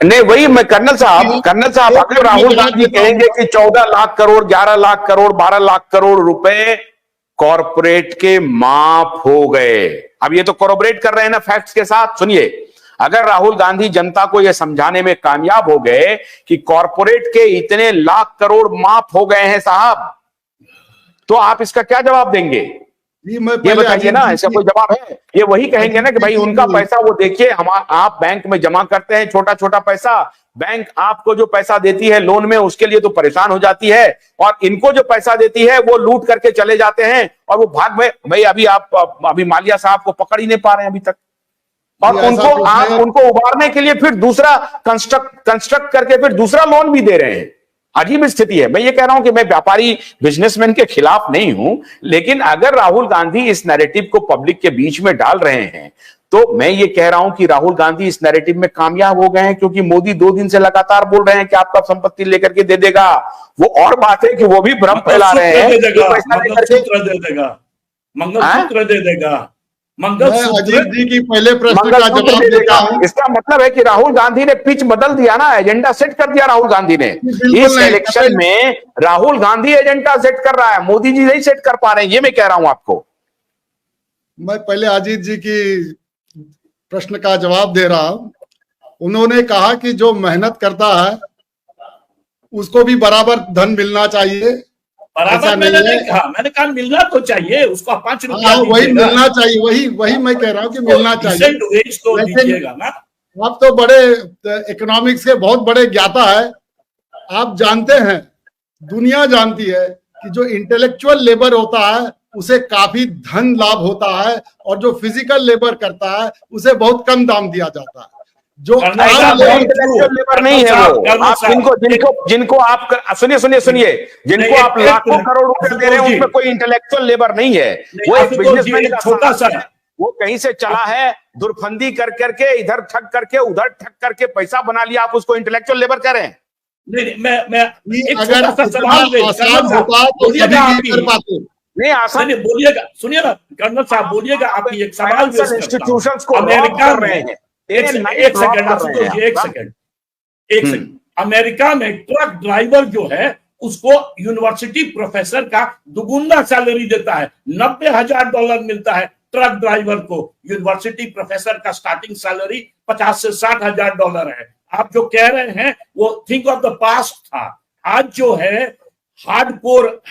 नहीं, वही मैं कर्नल साहब अगर राहुल गांधी कहेंगे कि 14 लाख करोड़, 11 लाख करोड़, 12 लाख करोड़ रुपए कॉरपोरेट के माफ हो गए, अब ये तो कोरोबरेट कर रहे हैं ना फैक्ट्स के साथ। सुनिए, अगर राहुल गांधी जनता को यह समझाने में कामयाब हो गए कि कॉरपोरेट के इतने लाख करोड़ माफ हो गए हैं साहब, तो आप इसका क्या जवाब देंगे? ये बताइए ना, इसका कोई जवाब है? ये वही कहेंगे ना कि भाई उनका पैसा वो देखिए, हम आप बैंक में जमा करते हैं छोटा छोटा पैसा, बैंक आपको जो पैसा देती है लोन में उसके लिए तो परेशान हो जाती है, और इनको जो पैसा देती है वो लूट करके चले जाते हैं और वो भाग में। भाई अभी मालिया साहब को पकड़ ही नहीं पा रहे हैं अभी तक, और उनको उबारने के लिए फिर दूसरा कंस्ट्रक्ट करके फिर दूसरा लोन भी दे रहे हैं। अजीब स्थिति है। मैं ये कह रहा हूं कि मैं व्यापारी बिजनेसमैन के खिलाफ नहीं हूं, लेकिन अगर राहुल गांधी इस नैरेटिव को पब्लिक के बीच में डाल रहे हैं तो मैं ये कह रहा हूं कि राहुल गांधी इस नैरेटिव में कामयाब हो गए हैं, क्योंकि मोदी 2 दिन से लगातार बोल रहे हैं कि आपका संपत्ति लेकर के दे देगा। वो और बात है कि वो भी भ्रम फैला रहे हैं, मंगलसूत्र दे देगा, मंगलसूत्र दे देगा। अजीत जी की पहले प्रश्न का जवाब देता हूं। इसका मतलब है कि राहुल गांधी ने पिच बदल दिया ना, एजेंडा सेट कर दिया राहुल गांधी ने। इस इलेक्शन में राहुल गांधी एजेंडा सेट कर रहा है, मोदी जी नहीं सेट कर पा रहे हैं, ये मैं कह रहा हूं आपको। मैं पहले अजीत जी की प्रश्न का जवाब दे रहा हूं। उन्होंने कहा कि जो मेहनत करता है उसको भी बराबर धन मिलना चाहिए। बराबर मैंने नहीं कहा, मैंने कहा मिलना तो चाहिए उसको, 5 रुपया वही मिलना चाहिए, वही मैं कह रहा हूँ कि मिलना चाहिए। तो दीजिएगा ना। आप तो बड़े इकोनॉमिक्स के बहुत बड़े ज्ञाता है, आप जानते हैं, दुनिया जानती है कि जो इंटेलेक्चुअल लेबर होता है उसे काफी धन लाभ होता है, और जो फिजिकल लेबर करता है उसे बहुत कम दाम दिया जाता है। जो इंटेलेक्चुअल लेबर नहीं है वो, आप जिनको आप सुनिए जिनको आप लाखों करोड़ रुपए दे रहे हैं उसमें कोई इंटेलेक्चुअल लेबर नहीं है। वो एक बिजनेसमैन का छोटा सा, वो कहीं से चला है, दुर्फंदी कर करके इधर ठग करके उधर ठग करके पैसा बना लिया, आप उसको इंटेलेक्चुअल लेबर कह रहे हैं? मैं अगर आसान होता तो सभी कर पाते। नहीं आसान, बोलिएगा, सुनिए ना कर्नल साहब, बोलिएगा। आप एक सवाल इंस्टीट्यूशंस को अमेरिका में रहे हैं। एक सेकंड अमेरिका में ट्रक ड्राइवर जो है उसको यूनिवर्सिटी प्रोफेसर का दुगुना सैलरी देता है। $90,000 मिलता है ट्रक ड्राइवर को। यूनिवर्सिटी प्रोफेसर का स्टार्टिंग सैलरी $50,000 से $60,000 है। आप जो कह रहे हैं वो थिंक ऑफ द पास्ट था। आज जो है हार्डकोर,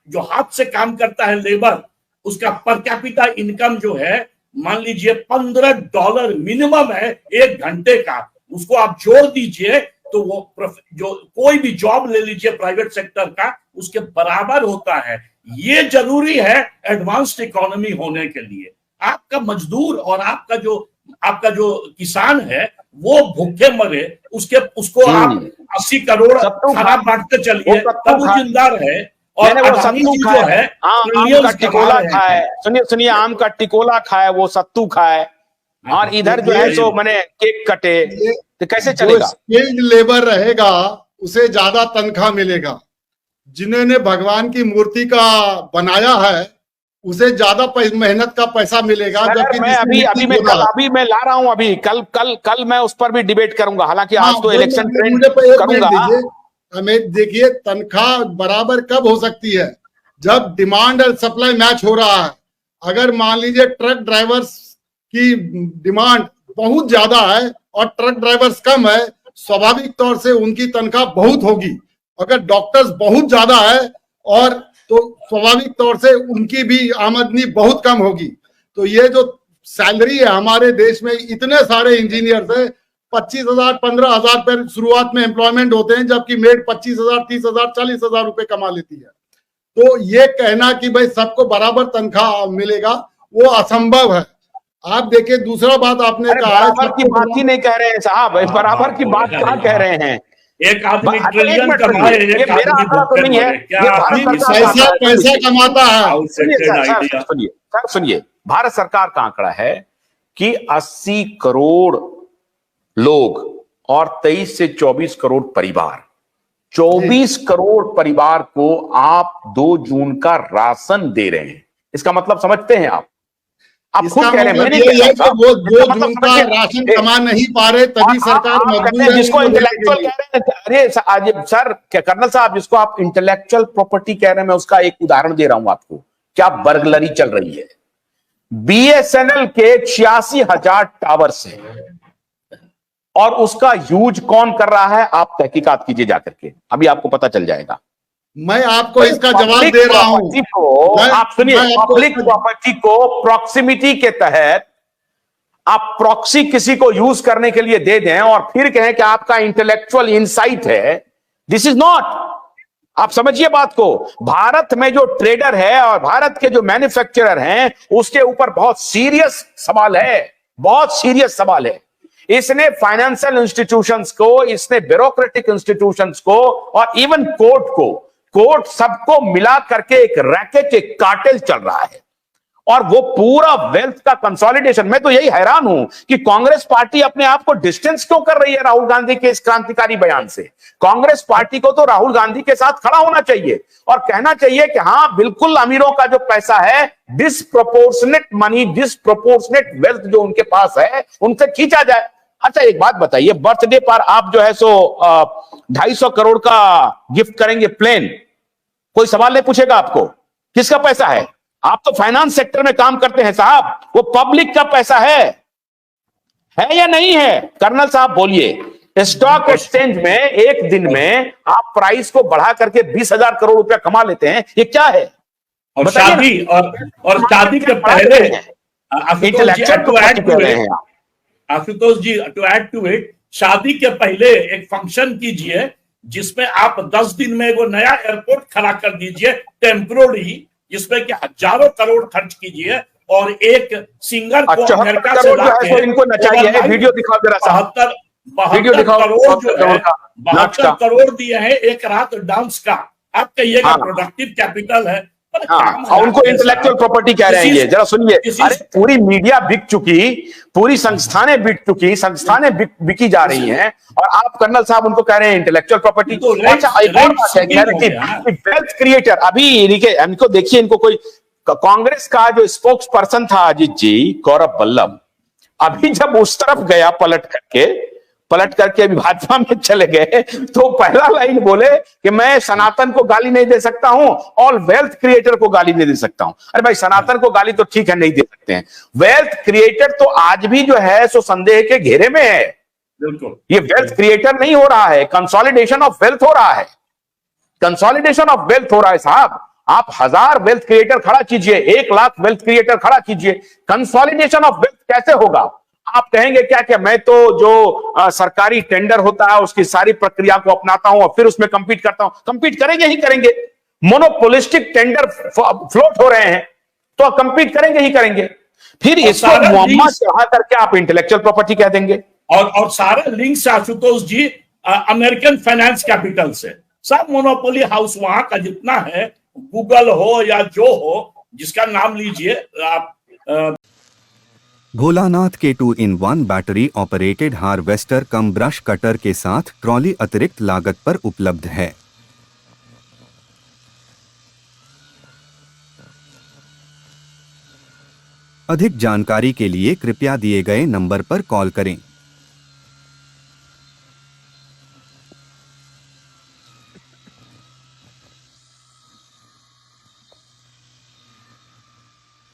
जो हाथ से काम करता है लेबर, उसका पर कैपिटा इनकम जो है मान लीजिए $15 मिनिमम है 1 घंटे का। उसको आप जोड़ दीजिए तो वो जो कोई भी जॉब ले लीजिए प्राइवेट सेक्टर का, उसके बराबर होता है। ये जरूरी है एडवांस्ड इकोनॉमी होने के लिए। आपका मजदूर और आपका जो किसान है वो भूखे मरे, उसको आप 80 करोड़ खाना बांटते चलिए तब वो जिंदा रहे। और वो सत्तू खाए, आम का टिकोला खाए, सुनिए आम का टिकोला खाए, वो सत्तू खाए, और इधर जो है सो मैंने केक कटे, तो कैसे चलेगा? स्किल्ड लेबर रहेगा उसे ज्यादा तनख्वाह मिलेगा। जिन्होंने भगवान की मूर्ति का बनाया है उसे ज्यादा मेहनत का पैसा मिलेगा। जबकि अभी मैं ला रहा हूं, अभी कल मैं उस पर भी डिबेट करूंगा। हालांकि आज तो इलेक्शन ट्रेंड करूंगा। हमें देखिए, तनख्वाह बराबर कब हो सकती है? जब डिमांड और सप्लाई मैच हो रहा है। अगर मान लीजिए ट्रक ड्राइवर्स की डिमांड बहुत ज्यादा है और ट्रक ड्राइवर्स कम है, स्वाभाविक तौर से उनकी तनख्वाह बहुत होगी। अगर डॉक्टर्स बहुत ज्यादा है और तो स्वाभाविक तौर से उनकी भी आमदनी बहुत कम होगी। तो ये जो सैलरी है, हमारे देश में इतने सारे इंजीनियर्स है, 25,000 15,000 पर शुरुआत में एम्प्लॉयमेंट होते हैं, जबकि मेड 25,000 30,000 40,000 रुपए कमा लेती है। तो ये कहना कि भाई सबको बराबर तनख्वाह मिलेगा वो असंभव है। आप देखिए, दूसरा बात आपने कहा, बराबर की बात ही नहीं कह रहे हैं साहब, बराबर की बात क्या कह रहे हैं? एक आदमी ट्रिलियन कमाए, एक आदमी तो नहीं है, पैसा कमाता है। सुनिए, भारत सरकार का आंकड़ा है कि 80 करोड़ लोग और 23 से 24 करोड़ परिवार, 24 करोड़ परिवार को आप 2 जून का राशन दे रहे हैं। इसका मतलब समझते हैं आप? आप खुद इसका कह रहे हैं, मतलब मैंने ये है कि वो दो मतलब जून का समझिए, राशन कमा नहीं पा रहे, तभी सरकार मजबूर है जिसको उनको देने के इंटेलेक्चुअल लिए। कह रहे हैं, अरे आज सर कर्नल साहब, जिसको आप इंटेलेक्चुअल प्रॉपर्टी कह रहे हैं, मैं उसका एक उदाहरण दे रहा हूं आपको, क्या बर्गलरी चल रही है। बीएसएनएल के 86,000 टावर्स हैं और उसका यूज कौन कर रहा है, आप तहकीकात कीजिए जाकर के, अभी आपको पता चल जाएगा। मैं आपको इसका जवाब पब्लिक दे रहा हूं। प्रॉपर्टी को, आप सुनिए, मैं आपको पब्लिक प्रॉपर्टी को प्रॉक्सिमिटी के तहत आप प्रॉक्सी किसी को यूज करने के लिए दे दें और फिर कहें कि आपका इंटेलेक्चुअल इनसाइट है, दिस इज नॉट। आप समझिए बात को। भारत में जो ट्रेडर है और भारत के जो मैन्युफैक्चरर हैं, उसके ऊपर बहुत सीरियस सवाल है, बहुत सीरियस सवाल है। इसने फाइनेंशियल इंस्टीट्यूशंस को, इसने ब्यूरोक्रेटिक इंस्टीट्यूशंस को और इवन कोर्ट सबको मिला करके एक रैकेट, एक कार्टेल चल रहा है और वो पूरा वेल्थ का कंसोलिडेशन। मैं तो यही हैरान हूं कि कांग्रेस पार्टी अपने आप को डिस्टेंस क्यों कर रही है राहुल गांधी के इस क्रांतिकारी बयान से। कांग्रेस पार्टी को तो राहुल गांधी के साथ खड़ा होना चाहिए और कहना चाहिए कि हां, बिल्कुल अमीरों का जो पैसा है, डिसप्रोपोर्शनेट मनी, डिसप्रोपोर्शनेट वेल्थ जो उनके पास है, उनसे खींचा जाए। अच्छा एक बात बताइए, बर्थडे पर आप जो है सो 250 करोड़ का गिफ्ट करेंगे प्लेन, कोई सवाल नहीं पूछेगा आपको किसका पैसा है। आप तो फाइनेंस सेक्टर में काम करते हैं साहब, वो पब्लिक का पैसा है या नहीं है? कर्नल साहब बोलिए। स्टॉक एक्सचेंज में एक दिन में आप प्राइस को बढ़ा करके 20,000 करोड़ रुपया कमा लेते हैं, ये क्या है? और शादी और शादी के पहले आशुतोष जी, टू ऐड टू इट, शादी के पहले एक फंक्शन कीजिए जिसमें आप 10 दिन में वो नया एयरपोर्ट खड़ा कर दीजिए टेम्पोररी, जिसमें कि हजारों करोड़ खर्च कीजिए और एक सिंगर को अमेरिका से लाके इनको नचाइए। वीडियो दिखाओ जरा सा, 72 करोड़ जो है, 72 करोड़ दिए हैं एक रात डांस का। आप कहिएगा प्रोडक्टिव कैपिटल है, और उनको इंटेलेक्चुअल प्रॉपर्टी कह रहे हैं। ये जरा सुनिए, अरे पूरी मीडिया बिक चुकी, पूरी संस्थानें बिक चुकी, संस्थानें बिकी जा रही हैं और आप कर्नल साहब उनको कह रहे हैं इंटेलेक्चुअल प्रॉपर्टी। अच्छा एक और बात है, वेल्थ क्रिएटर, अभी इनको देखिए, इनको कोई कांग्रेस का जो स्पोक्स पर्सन था अजीत जी, गौरव वल्लभ, अभी जब उस तरफ गया पलट करके अभी भाजपा में चले गए, तो पहला लाइन बोले कि मैं सनातन को गाली नहीं दे सकता हूं, ऑल वेल्थ क्रिएटर को गाली नहीं दे सकता हूं। अरे भाई, सनातन को गाली तो ठीक है नहीं दे सकते हैं, वेल्थ क्रिएटर तो आज भी जो है सो संदेह के घेरे में है। बिल्कुल, ये वेल्थ क्रिएटर नहीं हो रहा है, कंसोलिडेशन ऑफ वेल्थ हो रहा है, कंसोलिडेशन ऑफ वेल्थ हो रहा है साहब। आप 1000 वेल्थ क्रिएटर खड़ा कीजिए, 1 लाख वेल्थ क्रिएटर खड़ा कीजिए, कंसोलिडेशन ऑफ वेल्थ कैसे होगा? आप कहेंगे क्या मैं तो जो सरकारी टेंडर होता है उसकी सारी प्रक्रिया को अपनाता हूं और फिर उसमें कंपीट करता हूं। कंपीट करेंगे ही करेंगे, मोनोपोलिस्टिक टेंडर फ्लोट हो रहे हैं तो कंपीट करेंगे ही करेंगे। फिर इसको मुअम्मा चढ़ा करके आप इंटेलेक्चुअल प्रॉपर्टी कह देंगे। और सारा लिंक्स आशुतोष जी अमेरिकन फाइनेंस कैपिटल से, सब मोनोपोली हाउस वहां का जितना है, गूगल हो या जो हो, जिसका नाम लीजिए आप। भोलानाथ के 2-in-1 बैटरी ऑपरेटेड हार्वेस्टर कम ब्रश कटर के साथ ट्रॉली अतिरिक्त लागत पर उपलब्ध है। अधिक जानकारी के लिए कृपया दिए गए नंबर पर कॉल करें।